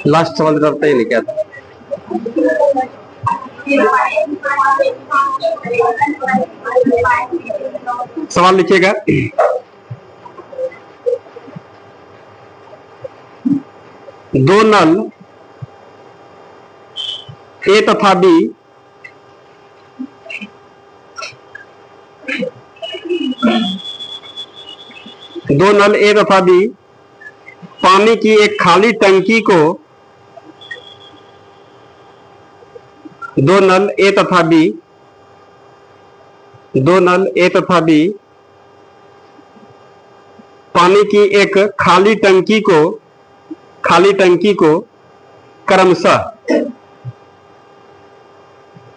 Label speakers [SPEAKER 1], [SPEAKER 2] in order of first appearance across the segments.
[SPEAKER 1] Last सवाल करते ही नहीं क्या था? सवाल लिखिएगा। दो नल ए तथा बी दो नल ए तथा बी पानी की एक खाली टंकी को दो नल ए तथा बी पानी की एक खाली टंकी को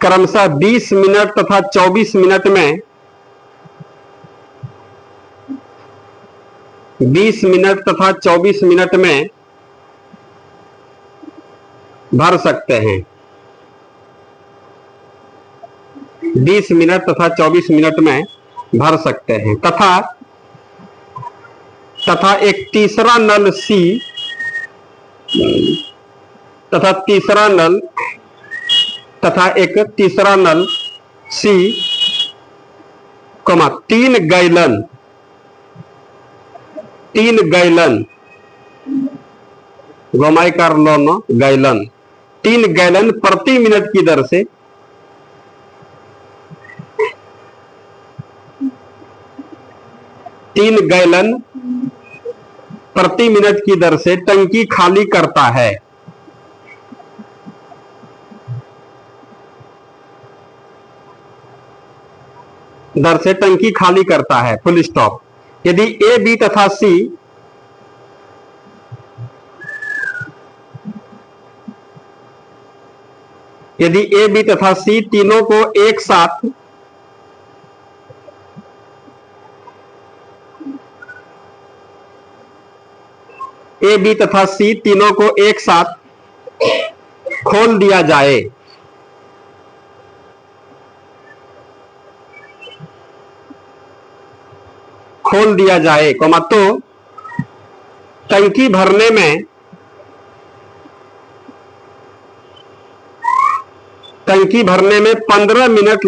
[SPEAKER 1] क्रमशः 20 मिनट तथा 24 मिनट में 20 मिनट तथा 24 मिनट में भर सकते हैं। 20 मिनट तथा 24 मिनट में भर सकते हैं तथा एक तीसरा नल सी तथा एक तीसरा नल सी 3 गैलन गोमाइकार लोनो गैलन 3 गैलन प्रति मिनट की दर से 3 गैलन प्रति मिनट की दर से टंकी खाली करता है। Full stop. यदि ए बी तथा सी तीनों को एक साथ खोल दिया जाए तो टंकी भरने में 15 मिनट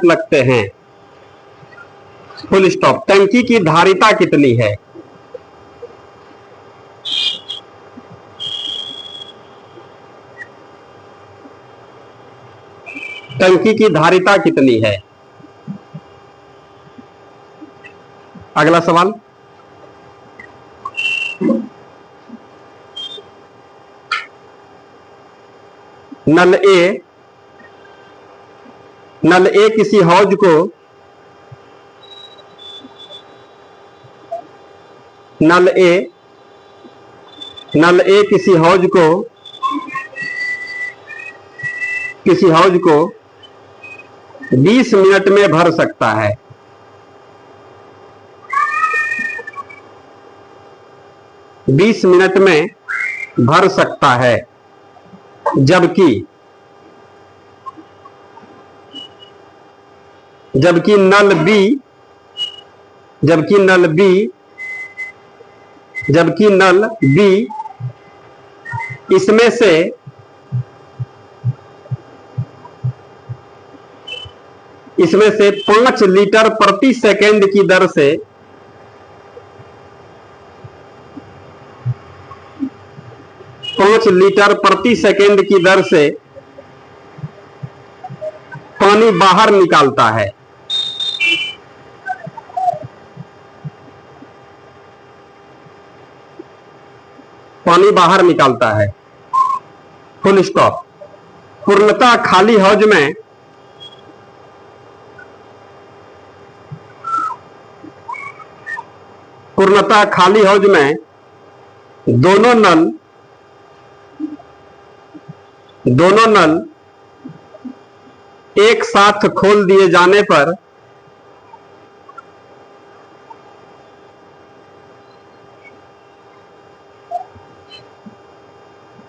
[SPEAKER 1] लगते हैं। Full stop. टंकी की धारिता कितनी है? अगला सवाल। नल ए किसी हौज को किसी हौज को 20 मिनट में भर सकता है। जबकि नल बी इसमें से 5 लीटर प्रति सेकंड की दर से 5 लीटर प्रति सेकंड की दर से पानी बाहर निकालता है। Full stop. पूर्णतः खाली हौज में दोनों नल एक साथ खोल दिए जाने पर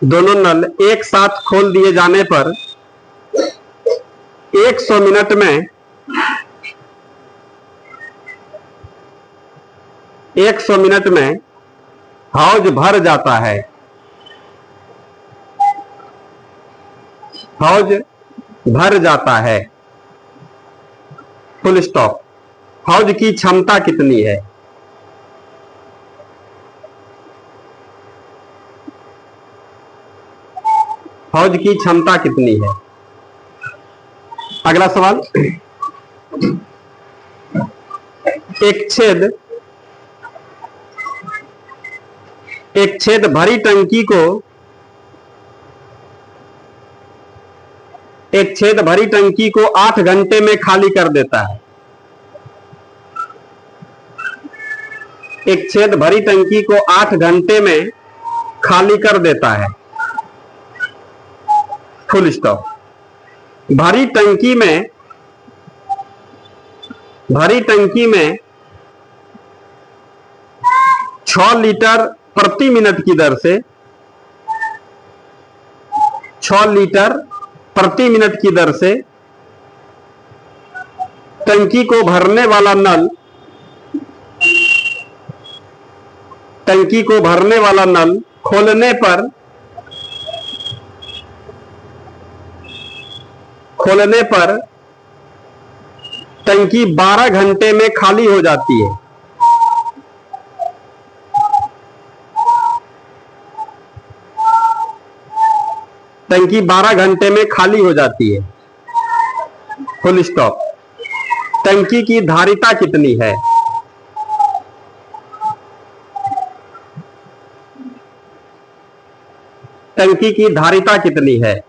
[SPEAKER 1] दोनों नल एक साथ खोल दिए जाने पर 100 मिनट में 100 मिनट में हौज भर जाता है। हौज भर जाता है। Full stop. हौज की क्षमता कितनी है? हौज की क्षमता कितनी है? अगला सवाल, एक छेद भरी टंकी को 8 घंटे में खाली कर देता है। एक छेद भरी टंकी को 8 घंटे में खाली कर देता है। Full stop. भरी टंकी में 6 लीटर प्रति मिनट की दर से 6 लीटर प्रति मिनट की दर से टंकी को भरने वाला नल खोलने पर टंकी 12 घंटे में खाली हो जाती है। टंकी 12 घंटे में खाली हो जाती है। Full stop. टंकी की धारिता कितनी है? टंकी की धारिता कितनी है?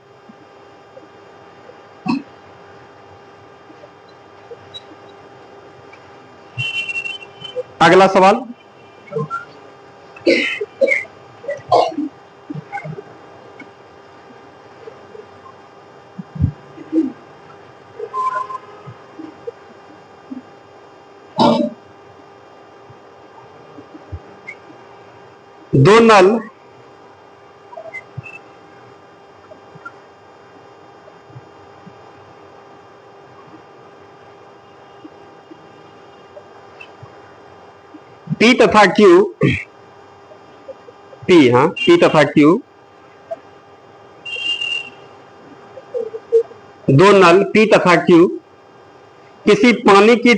[SPEAKER 1] अगला सवाल, दो नल P तथा Q, दो नल P तथा Q किसी पानी की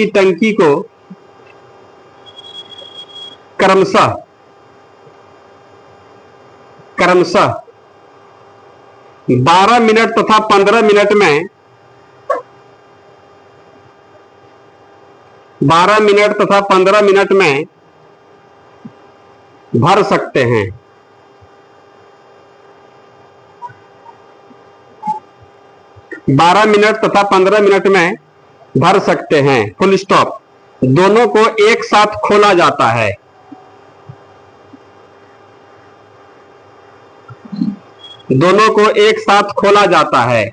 [SPEAKER 1] टंकी को क्रमशः 12 मिनट तथा 15 मिनट में 12 मिनट तथा 15 मिनट में भर सकते हैं। 12 मिनट तथा 15 मिनट में भर सकते हैं। Full stop. दोनों को एक साथ खोला जाता है। दोनों को एक साथ खोला जाता है।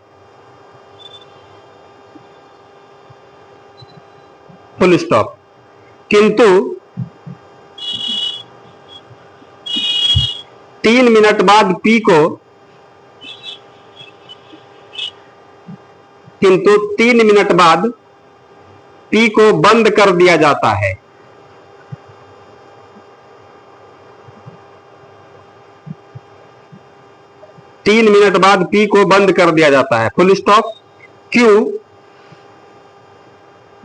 [SPEAKER 1] Full stop. किंतु 3 मिनट बाद P को 3 मिनट बाद P को बंद कर दिया जाता है। तीन मिनट बाद P को बंद कर दिया जाता है। Full stop.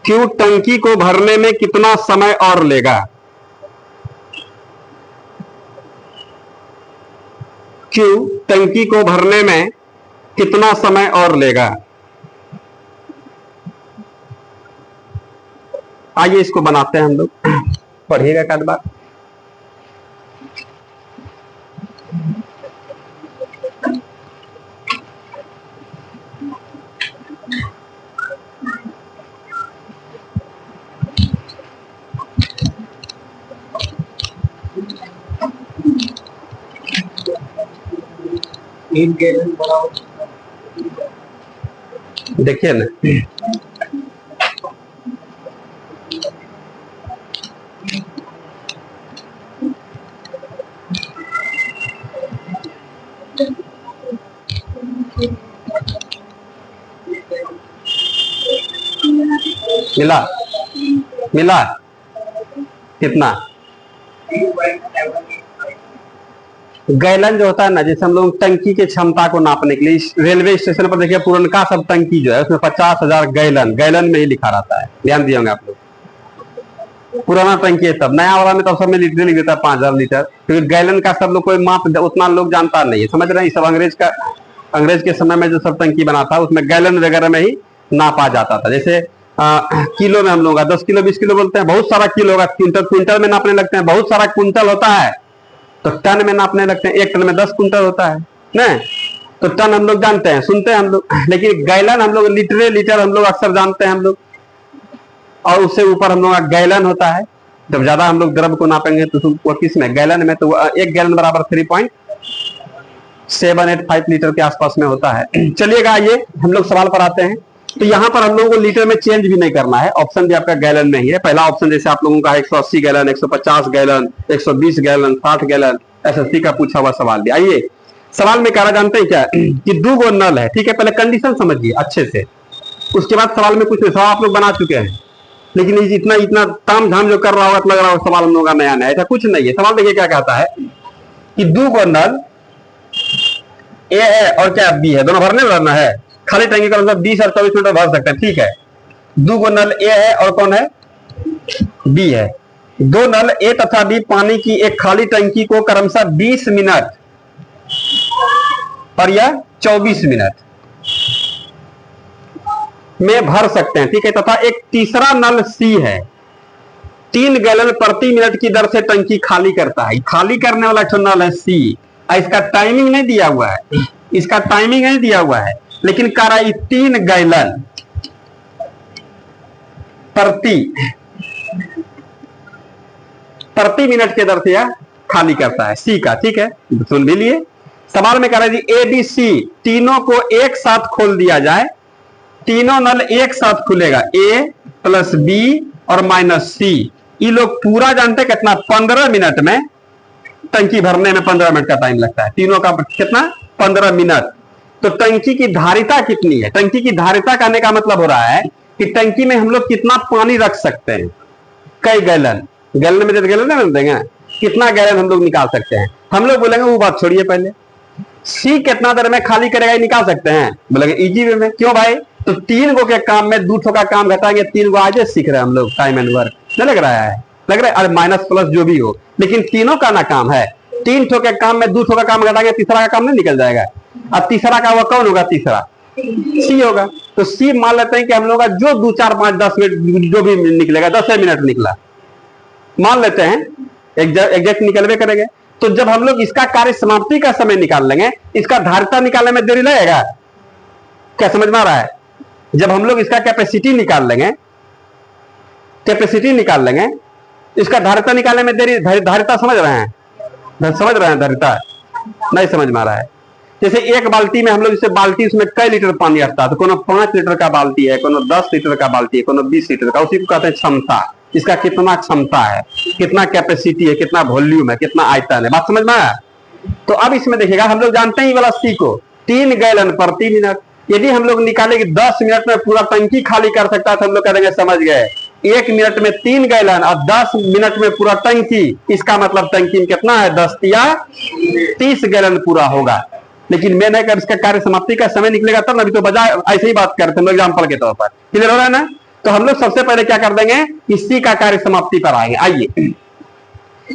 [SPEAKER 1] Q टंकी को भरने में कितना समय और लेगा? Q टंकी को भरने में कितना समय और लेगा? आइए इसको बनाते हैं हम लोग। पढ़िएगा एक बार। देखिए ना, मिला मिला कितना? गैलन जो होता है ना, जैसे हम लोग टंकी की क्षमता को नापने के लिए रेलवे स्टेशन पर देखिए पुरनका सब टंकी जो है उसमें 50,000 गैलन गैलन में ही लिखा रहता है, ध्यान दिए होंगे आप लोग। पुराना टंकी है तब, नया वाला में तो सब में लीटर लिख देता है 5,000 लीटर, क्योंकि गैलन का सब लोग कोई माप उतना लोग जानता नहीं है, समझ रहे हैं। सब अंग्रेज के समय में जो सब टंकी बना था उसमें गैलन वगैरह में ही नापा जाता था। जैसे किलो में हम लोग 10 किलो 20 किलो बोलते हैं, बहुत सारा किलो होगा, क्विंटल में नापने लगते हैं, बहुत सारा क्विंटल होता है तो टन में नापने लगते हैं, 1 टन में 10 कुंटल होता है ना, तो टन हम लोग जानते हैं, सुनते हैं हम लोग, लेकिन गैलन हम लोग लीटर हम लोग अक्सर जानते हैं हम लोग, और उससे ऊपर हम लोग का गैलन होता है। जब ज्यादा हम लोग द्रव को नापेंगे तो वो किस में, गैलन में, तो 1 गैलन बराबर 3.785 लीटर के आसपास में होता है। चलिएगा आइए हम लोग सवाल पर आते हैं। तो यहाँ पर हम लोगों को लीटर में चेंज भी नहीं करना है, ऑप्शन भी आपका गैलन में ही है। पहला ऑप्शन जैसे आप लोगों का 180 gallon, 150 gallon, 120 gallon, 60 gallon, SSC का पूछा हुआ सवाल भी। आइए सवाल में कहा जानते हैं क्या कि 2 गो नल है, ठीक है। पहले कंडीशन समझिए अच्छे से, उसके बाद सवाल में कुछ सवाल आप लोग बना चुके हैं, लेकिन इतना इतना ताम झाम जो कर रहा होगा लग रहा होगा सवाल हम लोग का नया नया, ऐसा कुछ नहीं है। सवाल देखिए क्या कहता है कि 2 गो नल ए है और क्या बी है, दोनों भरना है, खाली टंकी का मतलब 20 और 24 मिनट भर सकते हैं, ठीक है। 2 गो नल ए है और कौन है, बी है। 2 नल ए तथा बी पानी की एक खाली टंकी को क्रमशः 20 मिनट और यह 24 मिनट में भर सकते हैं, ठीक है। तथा एक तीसरा नल सी है, 3 गैलन प्रति मिनट की दर से टंकी खाली करता है। खाली करने वाला जो नल है सी, इसका टाइमिंग नहीं दिया हुआ है, इसका टाइमिंग नहीं दिया हुआ है, लेकिन कह रहा है 3 गैलन प्रति मिनट के दर से यह खाली करता है, सी का, ठीक है। सुन भी लिए। सवाल में कह रहा है जी ए बी सी तीनों को एक साथ खोल दिया जाए, तीनों नल एक साथ खुलेगा, ए प्लस बी और माइनस सी। ये लोग पूरा जानते हैं कितना, 15 मिनट में टंकी भरने में 15 मिनट का टाइम लगता है, तीनों का कितना, 15 मिनट। तो टंकी की धारिता कितनी है, टंकी की धारिता कहने का मतलब हो रहा है कि टंकी में हम लोग कितना पानी रख सकते हैं, कई गैलन, गैलन में गैलन नहीं देंगे, कितना गैलन हम लोग निकाल सकते हैं। हम लोग बोलेंगे वो बात छोड़िए, पहले सी कितना देर में खाली करेगा ये निकाल सकते हैं, बोलेंगे इजी वे में। क्यों भाई, तो 3 गो के काम में 2 का काम घटाएंगे, 3 गो आज सीख रहे हैं हम लोग, टाइम एंड वर्क नहीं लग रहा है, लग रहा है अरे माइनस प्लस जो भी हो, लेकिन तीनों का ना काम है। 3 के काम में 2 का काम घटाएंगे, तीसरा का काम नहीं निकल जाएगा। अब तीसरा का वो कौन होगा, तीसरा सी होगा। तो सी मान लेते हैं कि हम लोग का जो 2 4 5 10 मिनट जो भी निकलेगा, 10 मिनट निकला मान लेते हैं, एग्जैक्ट निकलवे करेंगे। तो जब हम लोग इसका कार्य समाप्ति का समय निकाल लेंगे, इसका धारिता निकालने में देरी लगेगा, क्या समझ में आ रहा है। जब हम लोग इसका कैपेसिटी निकाल लेंगे, इसका धारिता निकालने में देरी, धारिता समझ रहे हैं, धारिता नहीं समझ में आ रहा है। जैसे एक बाल्टी में हम लोग, जैसे बाल्टी उसमें कई लीटर पानी रखता है, तो कोनो 5 लीटर का बाल्टी है, कोनो 10 लीटर का बाल्टी है, कोनो 20 लीटर का, उसी को कहते हैं क्षमता। इसका कितना क्षमता है, कितना कैपेसिटी है, कितना वॉल्यूम है, कितना आयतन है, बात समझ में आया। तो अब इसमें देखिएगा, हम लोग जानते हैं वाला सी को 3 गैलन प्रति मिनट, यदि हम लोग निकालेंगे 10 मिनट में पूरा टंकी खाली कर सकता है, तो हम लोग करेंगे, समझ गए, 1 मिनट में 3 गैलन और 10 मिनट में पूरा टंकी, इसका मतलब टंकी में कितना है, 10 या 30 गैलन पूरा होगा। लेकिन मैं नहीं कर, इसका कार्य समाप्ति का समय निकलेगा तब, अभी तो बजाय ऐसे ही बात करते हैं एग्जाम्पल के तौर पर, क्लियर हो रहा है ना। तो हम लोग सबसे पहले क्या कर देंगे, इसी का कार्य समाप्ति पर आएंगे। आइए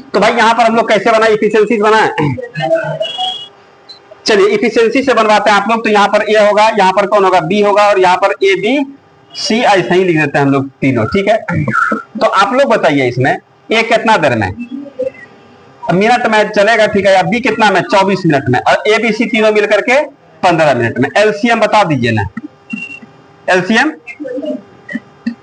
[SPEAKER 1] तो भाई यहां पर हम लोग कैसे बनाए, इफिशियंसी से बनाए, चलिए इफिशियंसी से बनवाते हैं आप लोग। तो यहाँ पर ए होगा, यहाँ पर कौन होगा, बी होगा, और यहाँ पर ए बी सी ऐसे ही लिख देते हैं हम लोग तीनों, ठीक है। तो आप लोग बताइए इसमें ए कितना देर में, मिनट में चलेगा, ठीक है, या बी कितना में, 24 मिनट में, और ए बी सी तीनों मिलकर के 15 मिनट में। एलसीएम बता दीजिए ना, एलसीएम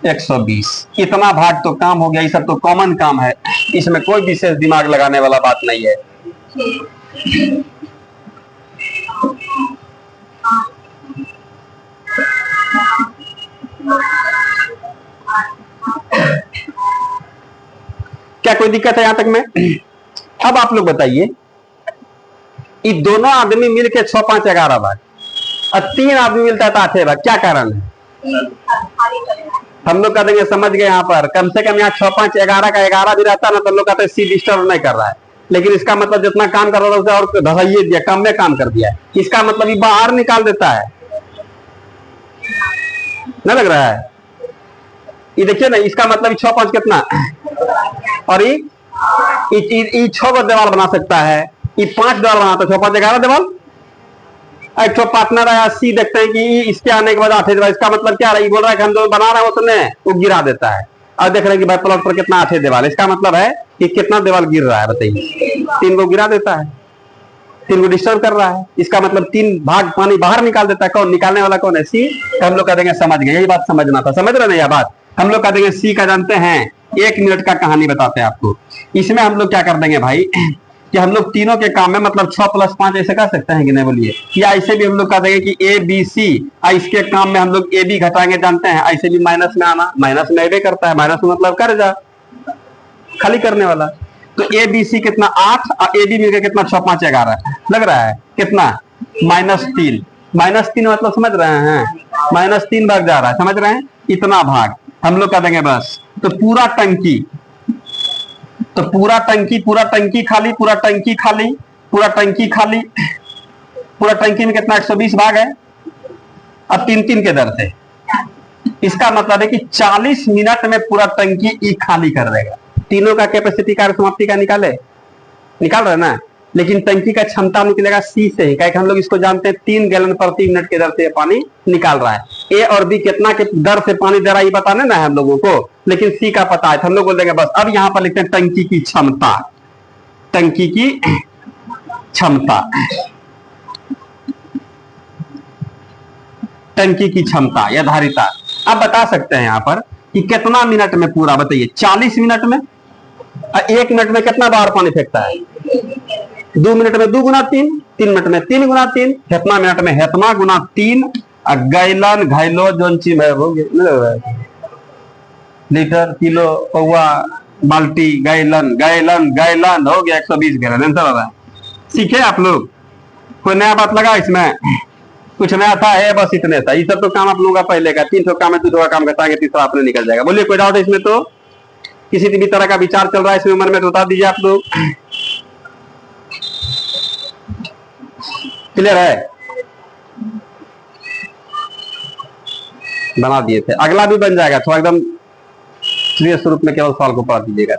[SPEAKER 1] 120। इतना भाग तो काम हो गया, ये सब तो कॉमन काम है, इसमें कोई विशेष दिमाग लगाने वाला बात नहीं है। क्या कोई दिक्कत है यहां तक में। अब आप लोग बताइए, ये दोनों आदमी मिलके 6 5 11 बार, और 3 आदमी मिलता है तो 8 भाग, क्या कारण है? हम लोग कहते हैं समझ गए, यहाँ पर कम से कम यहाँ 6 5 11 का 11 भी रहता ना तो हम लोग कहते हैं सी डिस्टर्ब नहीं कर रहा है, लेकिन इसका मतलब जितना काम कर रहा था उसे और धसाइए दिया, कम में काम कर दिया है, इसका मतलब ये बाहर निकाल देता है, नहीं लग रहा है? ये देखिए ना, इसका मतलब 6 5 कितना, और ये 6 को दीवार बना सकता है, ये 5 दीवार बनाता है, 6 5 11 दीवार। एक तो पार्टनर आया सी, देखते हैं कि इसके आने के बाद 8 दीवार, इसका मतलब क्या है? बोल रहा है कि हम जो बना रहे हैं उसने वो गिरा देता है, और देख रहे हैं कि भाई प्लॉट पर कितना 8 दीवार, इसका मतलब है कि कितना दीवार गिर रहा है बताइए? 3 को गिरा देता है, 3 को डिस्टर्ब कर रहा है, इसका मतलब 3 भाग पानी बाहर निकाल देता है। कौन निकालने वाला? कौन है? सी। तो हम लोग कह देंगे समझ गए, यही बात समझना था, समझ रहे ना? यह बात हम लोग कह देंगे सी का जानते हैं, 1 मिनट का कहानी बताते हैं आपको। इसमें हम लोग क्या कर देंगे भाई कि हम लोग तीनों के काम में मतलब 6 + 5 ऐसे कर सकते हैं कि नहीं बोलिए? या ऐसे भी हम लोग कह देंगे कि ए बी सी, इसके काम में हम लोग ए बी घटाएंगे, जानते हैं ऐसे भी माइनस में आना, माइनस में ए करता है, माइनस में मतलब कर जा खाली करने वाला। तो ए बी सी कितना 8 और ए बी मिलकर कितना 6 5 11 लग रहा है कितना -3, -3 मतलब समझ रहे हैं, -3 भाग जा रहा है, समझ रहे हैं? इतना भाग हम लोग कर देंगे बस। तो पूरा टंकी, तो पूरा टंकी खाली, पूरा टंकी खाली, पूरा टंकी खाली, पूरा टंकी में कितना 120 भाग है, अब 3 के दर से, इसका मतलब है कि 40 मिनट में पूरा टंकी ई खाली कर देगा। तीनों का कैपेसिटी कार्य समाप्ति का निकाल रहे ना, लेकिन टंकी का क्षमता निकलेगा सी से ही, क्या हम लोग इसको जानते हैं 3 गैलन प्रति मिनट के दर से पानी निकाल रहा है। ए और बी कितना के दर से पानी दे रहा है ये बताने ना है हम लोगों को, लेकिन सी का पता है तो हम लोग बोल देंगे बस। अब यहां पर लिखते हैं टंकी की क्षमता, टंकी की क्षमता, टंकी की क्षमता या धारिता। अब बता सकते हैं यहां पर कि कितना मिनट में पूरा, बताइए 40 मिनट में, 1 मिनट में कितना बार पानी फेंकता है? 2 मिनट में 2 गुना 3, 3 मिनट में 3 गुना 3, कितना मिनट में हेतना गुना 3, गैलन घैलो जोन चीज है हो गया, लीटर किलो पौवा बाल्टी गैलन गैलन गैलन हो गया 120 गैलन आंसर आ रहा है। सीखे आप लोग? कोई नया बात लगा इसमें? कुछ नया था है? बस इतने था, ये सब तो काम आप लोगों का पहले का, 300 काम है, 200 का काम करता है, तीसरा आपने निकल जाएगा। बोलिए कोई डाउट है इसमें? तो किसी भी तरह का विचार चल रहा है इसमें मन में तो बता दीजिए आप लोग। क्लियर है? बना दिए थे, अगला भी बन जाएगा, थोड़ा एकदम सीरियस रूप में केवल सवाल को पढ़ा दीजिएगा।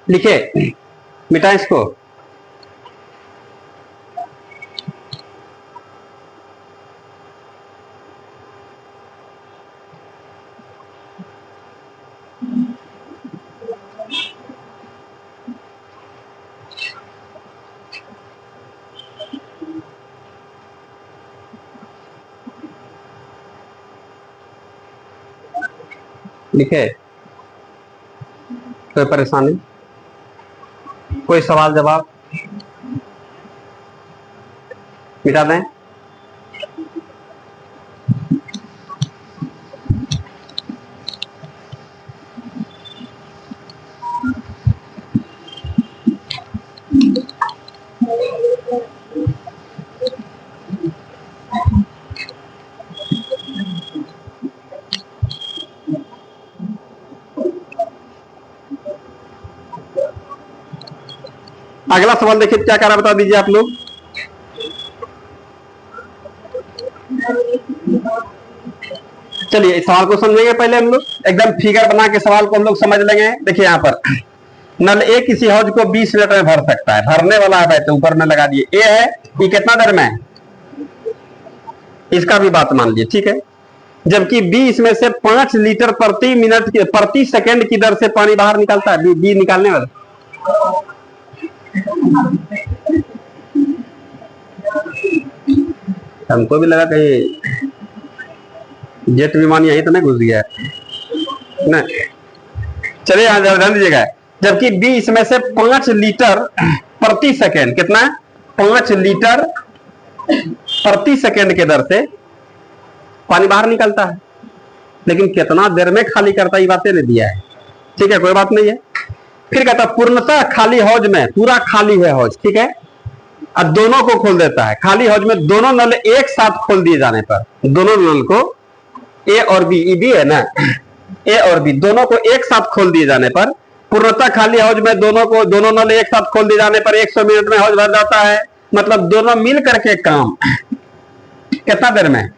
[SPEAKER 1] लिखे मिटा इसको। लिखे? कोई परेशानी, कोई सवाल जवाब? मिटा दें? अगला सवाल देखिए क्या कह रहा, बता दीजिए आप लोग। चलिए इस सवाल को समझेंगे पहले हम लोग, एकदम फिगर बना के सवाल को हम लोग समझ लेंगे। देखिए यहाँ पर नल ए किसी हौज को 20 मिनट में भर सकता है, भरने वाला है तो ऊपर में लगा दिए। ए है, ये कितना देर में, इसका भी बात मान लीजिए, ठीक है। जबकि बी इसमें से 5 लीटर प्रति मिनट प्रति सेकंड की दर से पानी बाहर निकलता है। बी निकालने वाला, हमको भी लगा कहीं जेट विमान यही तो नहीं घुस गया है। चलिए ध्यान दीजिएगा। जबकि बी इसमें से 5 लीटर प्रति सेकेंड, कितना, 5 लीटर प्रति सेकेंड के दर से पानी बाहर निकलता है, लेकिन कितना देर में खाली करता है ये बातें नहीं दिया है, ठीक है, कोई बात नहीं है। फिर कहता पूर्णतः खाली हौज में, पूरा खाली है हौज, ठीक है, अब दोनों को खोल देता है। खाली हौज में दोनों नल एक साथ खोल दिए जाने पर, दोनों नल को ए और बी, ई बी है ना, ए और बी दोनों को एक साथ खोल दिए जाने पर, पूर्णतः खाली हौज में दोनों नल एक साथ खोल दिए जाने पर 100 मिनट में हौज भर जाता है। मतलब दोनों मिल करके काम कितना देर में,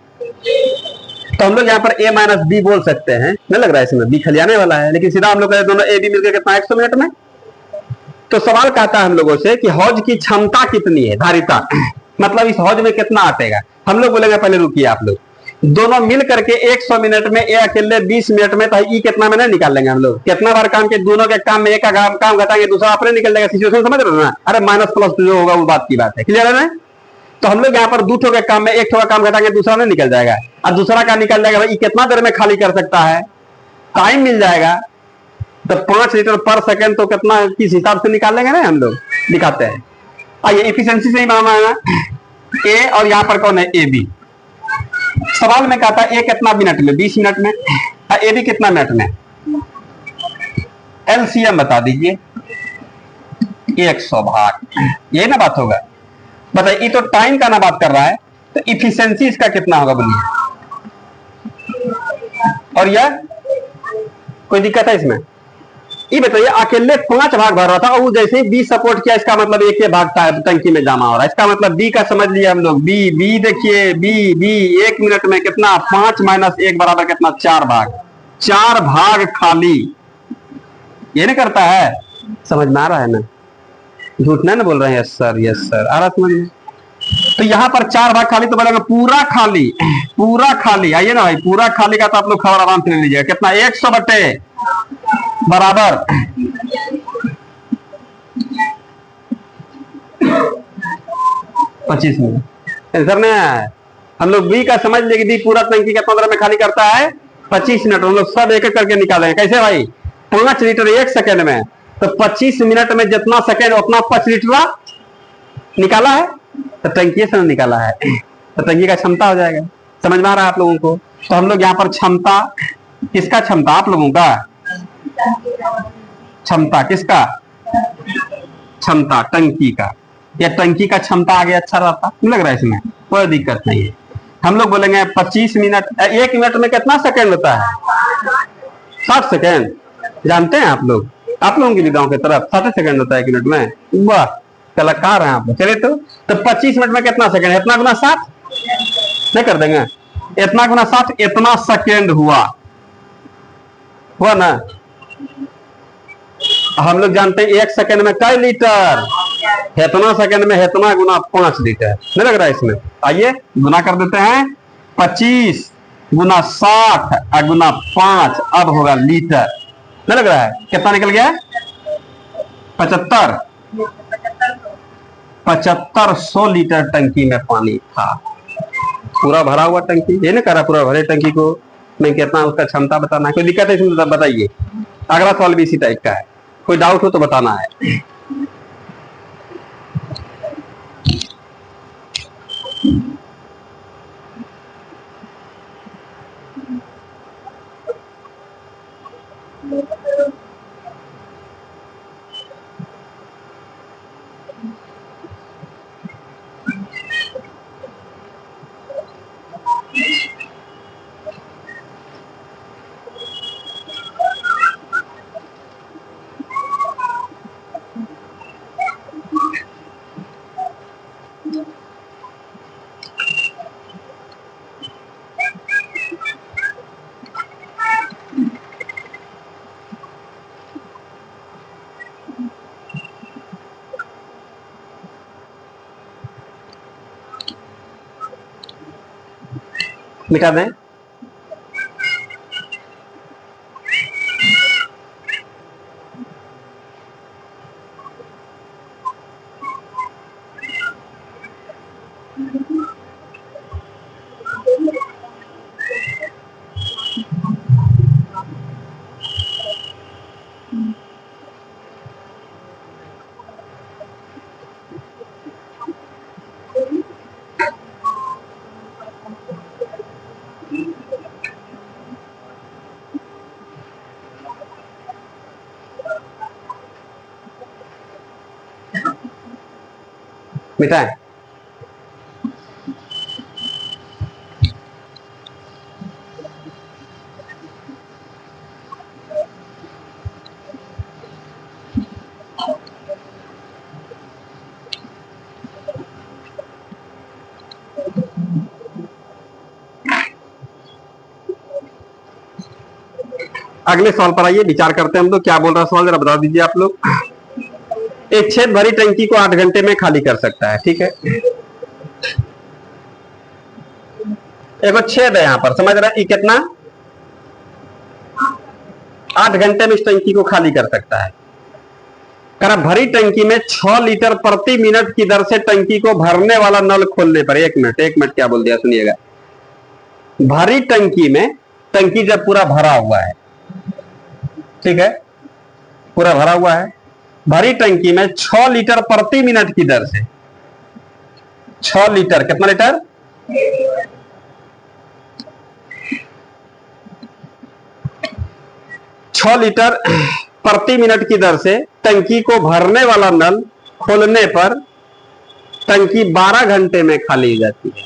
[SPEAKER 1] तो हम लोग यहाँ पर ए माइनस बी बोल सकते हैं, नहीं लग रहा है इसमें बी खलियाने वाला है, लेकिन सीधा हम लोग दोनों ए बी मिलकर कितना, 100 मिनट में। तो सवाल कहता है हम लोगों से कि हौज की क्षमता कितनी है, धारिता, मतलब इस हौज में कितना आटेगा। हम लोग बोलेंगे पहले रुकिए आप लोग, दोनों मिल करके 100 मिनट में, ए अकेले 20 मिनट में, तो ई कितना में नहीं निकाल लेंगे हम लोग। कितना बार काम के दोनों के काम में एक का काम घटाएंगे, दूसरा अपने निकल जाएगा। सिचुएशन समझ रहे हो ना, अरे माइनस प्लस जो होगा वो बात की बात है, क्लियर है ना। तो हम लोग यहाँ पर 2 के काम में 1 का काम घटाएंगे, दूसरा नहीं निकल जाएगा, और दूसरा का निकल जाएगा भाई कितना देर में खाली कर सकता है, टाइम मिल जाएगा। तो 5 लीटर पर सेकंड तो कितना किस हिसाब से निकाल लेंगे ना हम लोग, दिखाते हैं। आइए एफिशिएंसी से ही बनाना है ना। ए और यहाँ पर कौन है, ए बी। सवाल में कहता है ए कितना मिनट में, 20 मिनट में, और ए बी कितना मिनट में। एलसीएम बता दीजिए, 100 भाग, यही ना बात होगा। बताइए, ये तो टाइम का ना बात कर रहा है, तो इफिशिएंसी इसका कितना होगा बोलिए। और यह कोई दिक्कत है इसमें, ये बताइए। अकेले 5 भाग भर रहा था और वो जैसे ही बी सपोर्ट किया, इसका मतलब 1 भाग था टंकी में जमा हो रहा है। इसका मतलब बी का समझ लिया हम लोग, बी देखिए, बी 1 मिनट में कितना, 5 माइनस 1 बराबर कितना, 4 भाग, 4 भाग खाली, ये नहीं करता है। समझ में आ रहा है ना, झूठ नहीं ना बोल रहे हैं। यस सर, यस सर, आ रहा समझ में। तो यहाँ पर 4 भाग खाली, तो बोलेंगे पूरा खाली, पूरा खाली। आइए ना भाई, पूरा खाली का तो आप लोग खबर आराम से ले लीजिएगा, कितना, 100 बटे बराबर 25 मिनट। आंसर नहीं आया। हम लोग बी का समझ लिए कि बी पूरा टंकी कितना देर में खाली करता है, 25 मिनट। हम लोग सब एक एक करके निकालेंगे। कैसे भाई, 5 लीटर 1 सेकेंड में, तो 25 मिनट में जितना सेकेंड उतना 5 लीटर निकाला है, तो टंकी से निकाला है, तो टंकी का क्षमता हो जाएगा। समझ में आ रहा है आप लोगों को। तो हम लोग यहाँ पर क्षमता, किसका क्षमता, आप लोगों का क्षमता, किसका क्षमता, टंकी का। या टंकी का क्षमता आगे अच्छा रहता, लग रहा है इसमें कोई दिक्कत नहीं है। हम लोग बोलेंगे 25 मिनट, 1 मिनट में कितना सेकेंड होता है, 60 सेकेंड। जानते हैं आप लोग, आप लोगों की भी गांव की तरफ 60 सेकेंड होता है 1 मिनट में। वाह, कलाकार हैं आप लोग। चलिए तो 25 मिनट में कितना सेकेंड, इतना गुना 60 नहीं कर देंगे, इतना गुना 60, इतना सेकेंड हुआ ना। हम लोग जानते हैं 1 सेकेंड में कई लीटर, इतना सेकेंड में इतना गुना 5 लीटर, नहीं लग रहा है इसमें। आइए गुना कर देते हैं, 25 गुना 60 गुना 5, अब होगा लीटर, नहीं लग रहा है। कितना निकल गया, 7500 लीटर टंकी में पानी था, पूरा भरा हुआ टंकी। ये नहीं कह रहा पूरा भरे टंकी को मैं कितना उसका क्षमता बताना है। कोई दिक्कत है इसमें बताइए। अगला सवाल भी इसी टाइप का है, कोई डाउट हो तो बताना है। मिटा दें। मिटाएं। अगले सवाल पर आइए, विचार करते हैं हम लोग। क्या बोल रहा है सवाल, जरा बता दीजिए आप लोग। एक छेद भरी टंकी को 8 घंटे में खाली कर सकता है, ठीक है। एक छेद है यहां पर, समझ रहे हैं, ये कितना 8 घंटे में इस टंकी को खाली कर सकता है। करा भरी टंकी में 6 लीटर प्रति मिनट की दर से टंकी को भरने वाला नल खोलने पर, एक मिनट क्या बोल दिया सुनिएगा। भरी टंकी में, टंकी जब पूरा भरा हुआ है, ठीक है, पूरा भरा हुआ है, भरी टंकी में 6 लीटर प्रति मिनट की दर से, 6 लीटर, कितना लीटर, 6 लीटर प्रति मिनट की दर से टंकी को भरने वाला नल खोलने पर टंकी 12 घंटे में खाली हो जाती है।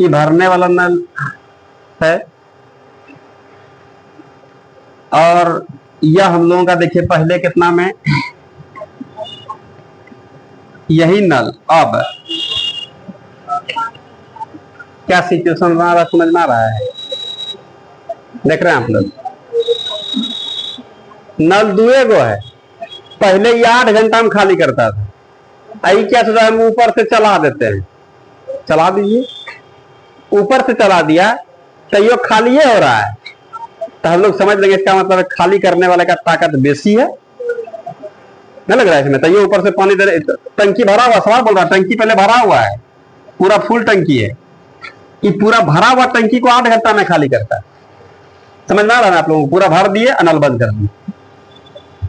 [SPEAKER 1] ये भरने वाला नल है, और यह हम लोगों का देखिए पहले कितना में, यही नल। अब क्या सिचुएशन बना रहा, समझ में आ रहा है, देख रहे हैं आप लोग। नल दुए गो है, पहले ये 8 घंटा में खाली करता था, आई क्या सोचा हम ऊपर से चला देते हैं, चला दीजिए, ऊपर से चला दिया तो ये खाली हो रहा है, तो हम लोग समझ लेंगे इसका मतलब खाली करने वाले का ताकत बेसी है, नहीं लग रहा है इसमें। तो ये ऊपर से पानी दे, टंकी भरा हुआ, सवाल बोल रहा है, टंकी पहले भरा हुआ है, पूरा फुल टंकी है, ये पूरा भरा हुआ टंकी को 8 घंटा में खाली करता है, समझ में आ रहा है आप लोगों को। पूरा भर दिए, नल बंद कर दिए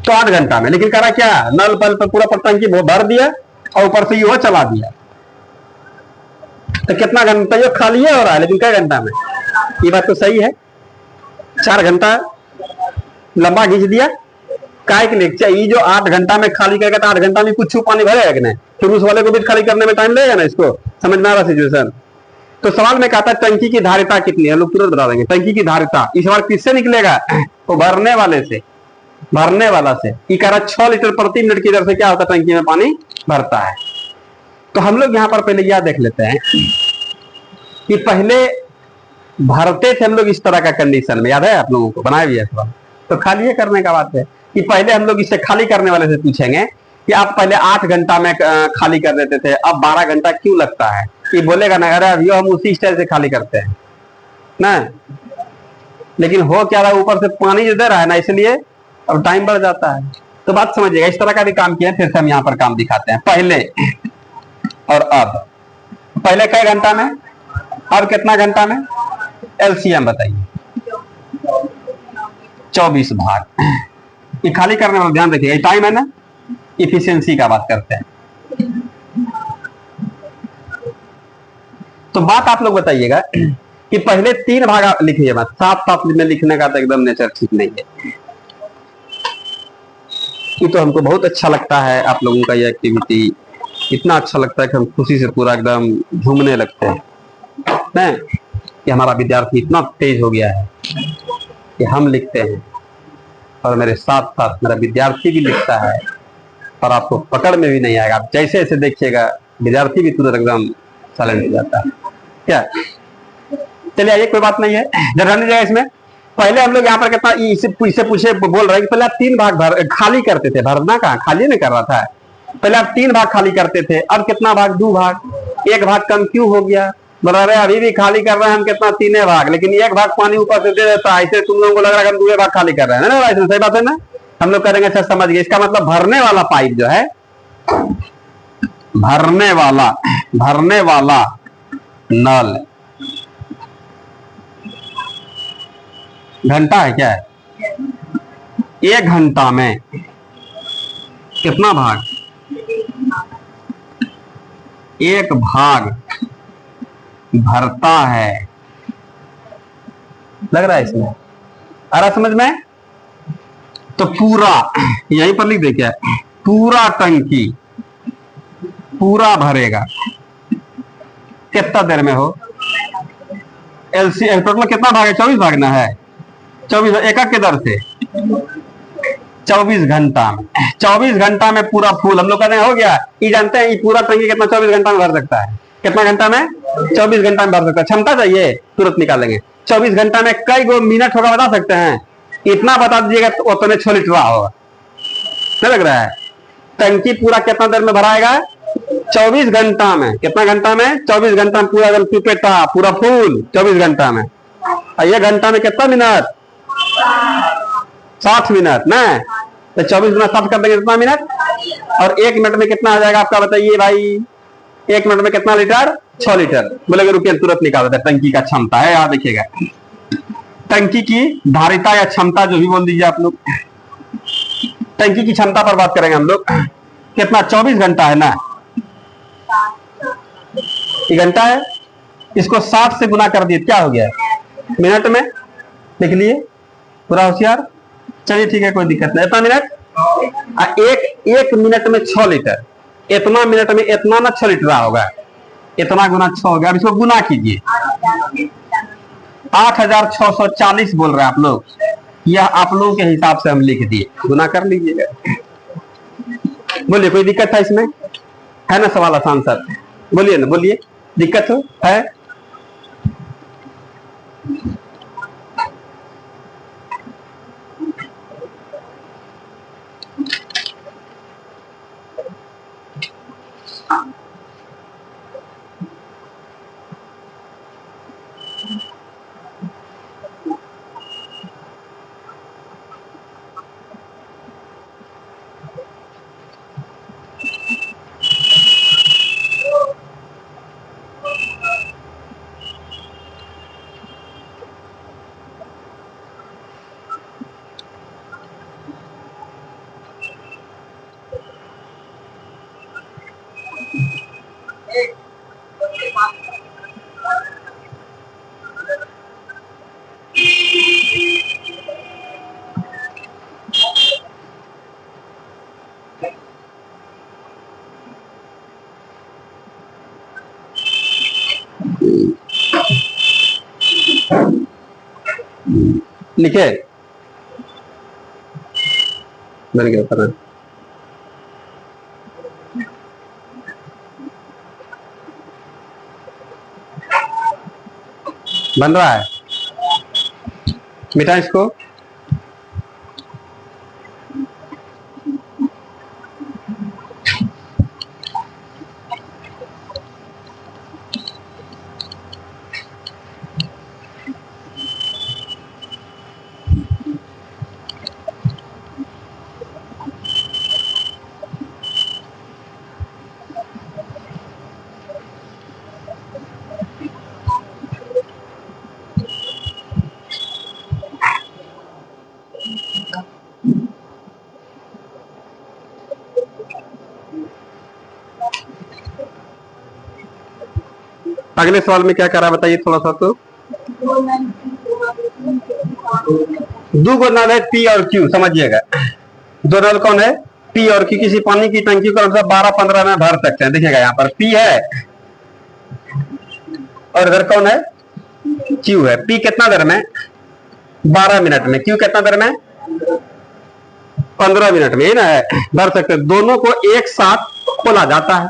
[SPEAKER 1] तो 8 घंटा में, लेकिन करा क्या, नल पर पूरा टंकी भर दिया और ऊपर से ये चला दिया, तो कितना घंटा ये खाली हो रहा है, लेकिन कई घंटा में, ये बात तो सही है, 4 घंटा लंबा खींच दिया, काय के लिए, ये जो 8 घंटा में खाली करेगा तो 8 घंटा में कुछ पानी भरेगा कि नहीं, फिर उस वाले को भी खाली करने में टाइम लगेगा ना, इसको समझ में आ रहा सिचुएशन। तो सवाल में कहता है टंकी की धारिता कितनी है, लोग तुरंत बता देंगे। टंकी की धारिता इस बार किससे निकलेगा, तो भरने वाले से, भरने वाला से। ये कह रहा 6 लीटर प्रति मिनट की दर से क्या होता है टंकी में पानी भरता है। तो हम लोग यहां पर पहले यह देख लेते हैं कि पहले भरते थे हम लोग इस तरह का कंडीशन में, याद है आप लोगों को, बनाया भी है सवाल। तो खाली करने का बात है कि पहले हम लोग इसे खाली करने वाले से पूछेंगे कि आप पहले 8 घंटा में खाली कर देते थे, अब 12 घंटा क्यों लगता है, कि बोलेगा ना अरे अभी हम उसी स्टाइल से खाली करते हैं ना, लेकिन हो क्या रहा, ऊपर से पानी जो दे रहा है ना, इसलिए अब टाइम बढ़ जाता है। तो बात समझिएगा, इस तरह का भी काम किया, फिर से हम यहाँ पर काम दिखाते हैं, पहले और अब। पहले कई घंटा में, अब कितना घंटा में, एलसीएम बताइए, 24 भाग। ये खाली करने वाला ध्यान रखिएगा, टाइम है ना, इफिशियंसी का बात करते हैं। तो बात आप लोग बताइएगा कि पहले 3 भाग लिखिए, मत साथ में लिखने का तो एकदम नेचर ठीक नहीं है। ये तो हमको बहुत अच्छा लगता है आप लोगों का ये एक्टिविटी, इतना अच्छा लगता है कि हम खुशी से पूरा एकदम झूमने लगते हैं नहीं? कि हमारा विद्यार्थी इतना तेज हो गया है कि हम लिखते हैं और मेरे साथ साथ मेरा विद्यार्थी भी लिखता है, और आपको पकड़ में भी नहीं आएगा। आप जैसे जैसे देखिएगा विद्यार्थी भी तुरंत एकदम साइलेंट हो जाता है। क्या, चलिए आइए, कोई बात नहीं है, जरा नहीं जाएगा इसमें। पहले हम लोग यहाँ पर कितना इससे पूछे बोल रहे हैं कि पहले आप 3 भाग खाली करते थे, भरना कहाँ, खाली नहीं कर रहा था। पहले आप 3 भाग खाली करते थे, अब कितना भाग, 2 भाग। 1 भाग कम क्यों हो गया, बोला अरे अभी भी खाली कर रहे हैं हम कितना 3 भाग, लेकिन 1 भाग पानी ऊपर से दे देता है, ऐसे तुम लोगों को लग रहा है हम 2 भाग खाली कर रहे हैं ना। ऐसे सही बात है ना, हम लोग करेंगे। अच्छा समझ गए, इसका मतलब भरने वाला पाइप जो है, भरने वाला नल घंटा है क्या है? 1 घंटा में कितना भाग? 1 भाग भरता है। लग रहा है इसमें आ रहा समझ में? तो पूरा यहीं पर लिख दे क्या, पूरा टंकी पूरा भरेगा कितना देर में हो? एलसी टोटल कितना भाग है? 24 भागना है। 24 एकक के दर से 24 घंटा में, 24 घंटा में पूरा फूल हम लोग कहते हैं हो गया। ये जानते हैं ये पूरा टंकी कितना 24 घंटा में भर सकता है? कितना घंटा में? 24 घंटा में भर सकता है। क्षमता चाहिए तुरंत निकालेंगे। 24 घंटा में कई गो मिनट होगा बता सकते हैं? इतना बता दीजिएगा तो उतने 6 लीटर होगा। क्या लग रहा है? टंकी पूरा कितना देर में भराएगा? 24 घंटा में। कितना घंटा में? 24 घंटा में पूरा एकदम चुपेटा पूरा फूल 24 घंटा में। और 1 घंटा में कितना मिनट? 60 मिनट ना। तो 24 गुना 60 कर देंगे कितना मिनट? और 1 मिनट में कितना आ जाएगा आपका बताइए भाई? 1 मिनट में कितना लीटर? 6 लीटर। बोलेगे रुकिए तुरंत निकाल देते हैं। टंकी का क्षमता है, यहाँ देखिएगा टंकी की धारिता या क्षमता जो भी बोल दीजिए आप लोग। टंकी की क्षमता पर बात करेंगे हम लोग। कितना? 24 घंटा है ना, ये घंटा है। इसको 60 से गुना कर दिए, क्या हो गया? मिनट में। लिख लिए पूरा होशियार। चलिए ठीक है, कोई दिक्कत नहीं। इतना मिनट, एक मिनट में 6 लीटर। इतना मिनट में इतना ना 6 लीटर होगा, इतना गुना 6 हो गया। अब इसको गुना कीजिए। 8640 बोल रहे हैं आप लोग। यह आप लोगों के हिसाब से हम लिख दिए, गुना कर लीजिएगा। बोलिए कोई दिक्कत है इसमें? है ना सवाल आसान सर? बोलिए ना, बोलिए दिक्कत हो है? लिखे बन गया पता। बन रहा है, मिटा इसको। अगले सवाल में क्या करा बताइए थोड़ा सा। तो 2 गो नल है पी और क्यू, समझिएगा। 2 नल कौन है? पी और क्यू। किसी पानी की टंकी को हम 12-15 में भर सकते हैं। देखिएगा यहाँ पर पी है और इधर कौन है? क्यू है। पी कितना देर में? 12 मिनट में। क्यू कितना देर में? 15 मिनट में। ही ना है, भर सकते हैं। दोनों को एक साथ खोला जाता है,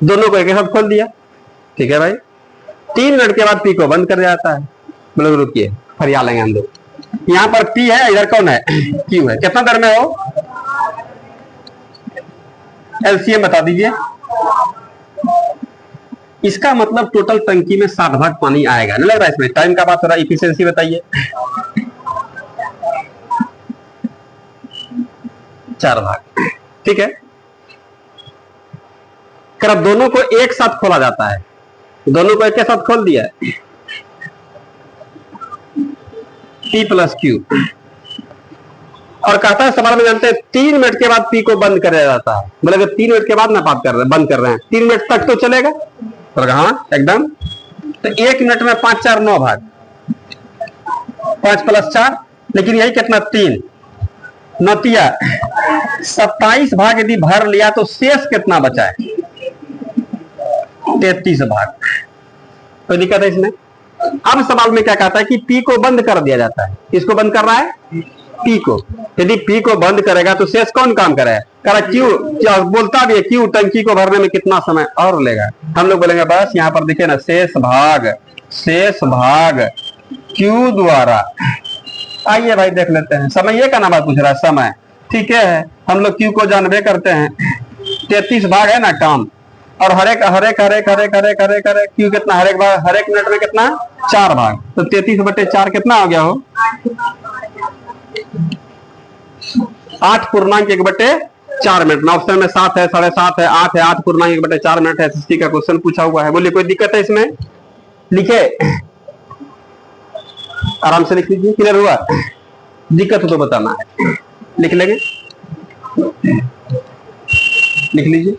[SPEAKER 1] दोनों को एक साथ खोल दिया, ठीक है भाई। 3 मिनट के बाद पी को बंद कर जाता है। बोलो रुकिए फरिया लेंगे हम लोग। यहाँ पर पी है, इधर कौन है? क्यू है। कितना देर में हो? एलसीएम बता दीजिए। इसका मतलब टोटल टंकी में 60 भाग पानी आएगा। नहीं लग रहा है इसमें? टाइम का बात हो रहा है, इफिशियंसी बताइए। 4 भाग, ठीक है। कर अब दोनों को एक साथ खोला जाता है, दोनों को एक साथ खोल दिया, P प्लस क्यू, और कहता है सवाल में जानते हैं 3 मिनट के बाद पी को बंद कर दिया जाता है। मतलब 3 मिनट के बाद ना बात कर रहे हैं, बंद कर रहे हैं, 3 मिनट तक तो चलेगा। तो हाँ एकदम। तो 1 मिनट में 5 4 9 भाग, 5 प्लस 4, लेकिन यही कितना 3 नतिया 27 भाग यदि भर लिया तो शेष कितना बचा है? 33 भाग। कोई दिक्कत है इसमें? अब सवाल में क्या कहता है कि पी को बंद कर दिया जाता है। किसको बंद कर रहा है? पी को। यदि पी को बंद करेगा तो शेष कौन काम करेगा? कह क्यू, बोलता भी है क्यू टंकी को भरने में कितना समय और लेगा। हम लोग बोलेंगे बस यहां पर देखिए ना, शेष भाग क्यू द्वारा। आइए भाई देख लेते हैं, समय ये का नाम पूछ रहा है, समय, ठीक है। हम लोग क्यू को जानबे करते हैं, 33 भाग है ना काम, और हर एक क्यू कितना, हर एक मिनट में कितना 4 भाग, तो 33/4 कितना हो गया हो? 8.1/4 मिनट। ऑप्शन में 7 है, 7.5 है, 8 है, 8.1/4 मिनट है। एसएसटी का क्वेश्चन पूछा हुआ है। बोलिए कोई दिक्कत है इसमें? लिखे, आराम से लिख लीजिए। क्लियर हुआ? दिक्कत हो तो बताना है, लिख लेंगे, लिख लीजिए।